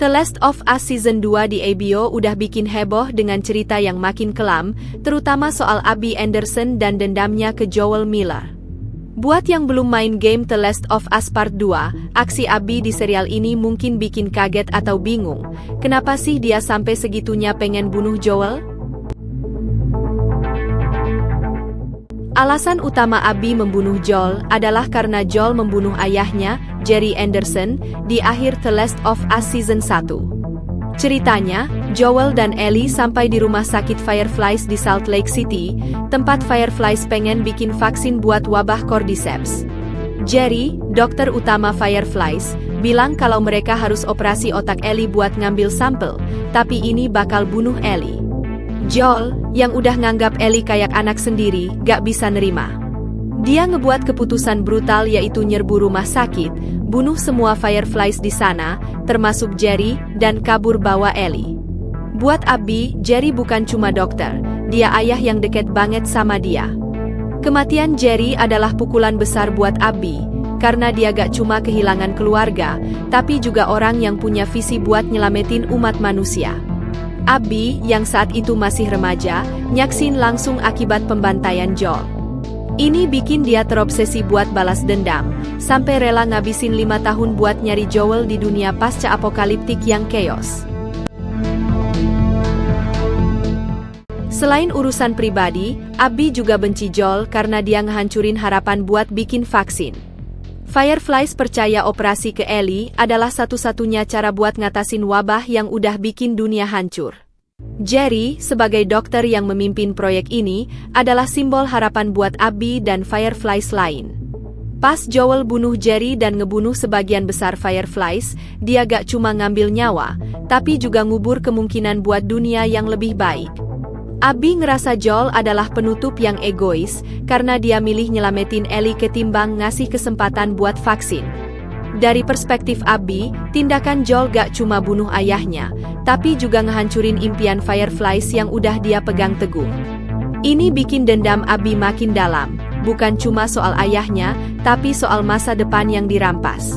The Last of Us Season 2 di HBO udah bikin heboh dengan cerita yang makin kelam, terutama soal Abby Anderson dan dendamnya ke Joel Miller. Buat yang belum main game The Last of Us Part 2, aksi Abby di serial ini mungkin bikin kaget atau bingung. Kenapa sih dia sampai segitunya pengen bunuh Joel? Alasan utama Abby membunuh Joel adalah karena Joel membunuh ayahnya, Jerry Anderson, di akhir The Last of Us Season 1. Ceritanya, Joel dan Ellie sampai di rumah sakit Fireflies di Salt Lake City, tempat Fireflies pengen bikin vaksin buat wabah Cordyceps. Jerry, dokter utama Fireflies, bilang kalau mereka harus operasi otak Ellie buat ngambil sampel, tapi ini bakal bunuh Ellie. Joel, yang udah nganggap Ellie kayak anak sendiri, gak bisa nerima. Dia ngebuat keputusan brutal yaitu nyerbu rumah sakit, bunuh semua Fireflies di sana, termasuk Jerry, dan kabur bawa Ellie. Buat Abby, Jerry bukan cuma dokter, dia ayah yang deket banget sama dia. Kematian Jerry adalah pukulan besar buat Abby, karena dia gak cuma kehilangan keluarga, tapi juga orang yang punya visi buat nyelamatin umat manusia. Abby, yang saat itu masih remaja, nyaksin langsung akibat pembantaian Joel. Ini bikin dia terobsesi buat balas dendam, sampai rela ngabisin 5 tahun buat nyari Joel di dunia pasca apokaliptik yang chaos. Selain urusan pribadi, Abby juga benci Joel karena dia ngehancurin harapan buat bikin vaksin. Fireflies percaya operasi ke Ellie adalah satu-satunya cara buat ngatasin wabah yang udah bikin dunia hancur. Jerry, sebagai dokter yang memimpin proyek ini, adalah simbol harapan buat Abby dan Fireflies lain. Pas Joel bunuh Jerry dan ngebunuh sebagian besar Fireflies, dia gak cuma ngambil nyawa, tapi juga ngubur kemungkinan buat dunia yang lebih baik. Abby ngerasa Joel adalah penutup yang egois, karena dia milih nyelamatin Ellie ketimbang ngasih kesempatan buat vaksin. Dari perspektif Abby, tindakan Joel gak cuma bunuh ayahnya, tapi juga ngehancurin impian Fireflies yang udah dia pegang teguh. Ini bikin dendam Abby makin dalam, bukan cuma soal ayahnya, tapi soal masa depan yang dirampas.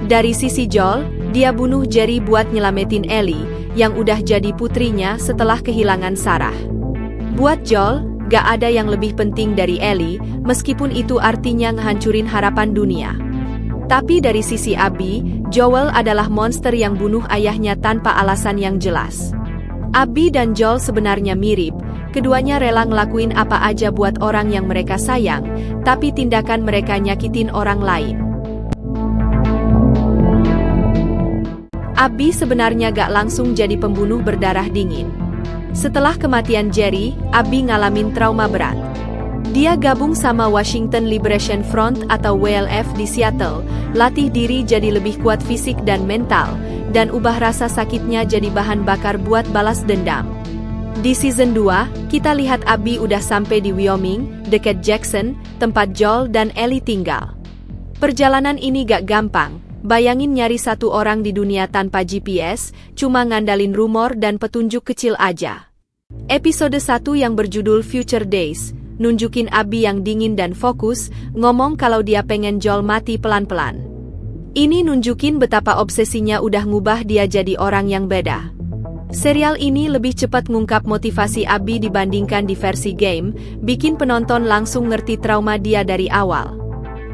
Dari sisi Joel, dia bunuh Jerry buat nyelamatin Ellie, yang udah jadi putrinya setelah kehilangan Sarah. Buat Joel, gak ada yang lebih penting dari Ellie, meskipun itu artinya ngehancurin harapan dunia. Tapi dari sisi Abby, Joel adalah monster yang bunuh ayahnya tanpa alasan yang jelas. Abby dan Joel sebenarnya mirip, keduanya rela ngelakuin apa aja buat orang yang mereka sayang, tapi tindakan mereka nyakitin orang lain. Abby sebenarnya gak langsung jadi pembunuh berdarah dingin. Setelah kematian Jerry, Abby ngalamin trauma berat. Dia gabung sama Washington Liberation Front atau WLF di Seattle, latih diri jadi lebih kuat fisik dan mental, dan ubah rasa sakitnya jadi bahan bakar buat balas dendam. Di season 2, kita lihat Abby udah sampai di Wyoming, dekat Jackson, tempat Joel dan Ellie tinggal. Perjalanan ini gak gampang. Bayangin nyari satu orang di dunia tanpa GPS, cuma ngandalin rumor dan petunjuk kecil aja. Episode 1 yang berjudul Future Days, nunjukin Abby yang dingin dan fokus, ngomong kalau dia pengen Joel mati pelan-pelan. Ini nunjukin betapa obsesinya udah ngubah dia jadi orang yang beda. Serial ini lebih cepat ngungkap motivasi Abby dibandingkan di versi game, bikin penonton langsung ngerti trauma dia dari awal.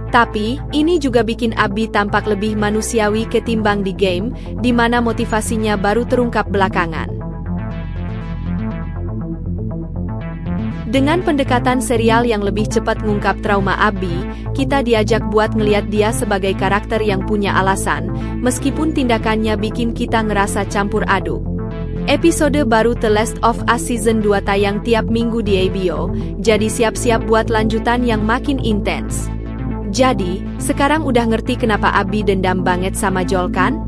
Tapi, ini juga bikin Abby tampak lebih manusiawi ketimbang di game, di mana motivasinya baru terungkap belakangan. Dengan pendekatan serial yang lebih cepat ngungkap trauma Abby, kita diajak buat ngeliat dia sebagai karakter yang punya alasan, meskipun tindakannya bikin kita ngerasa campur aduk. Episode baru The Last of Us Season 2 tayang tiap minggu di HBO, jadi siap-siap buat lanjutan yang makin intens. Jadi, sekarang udah ngerti kenapa Abby dendam banget sama Joel kan?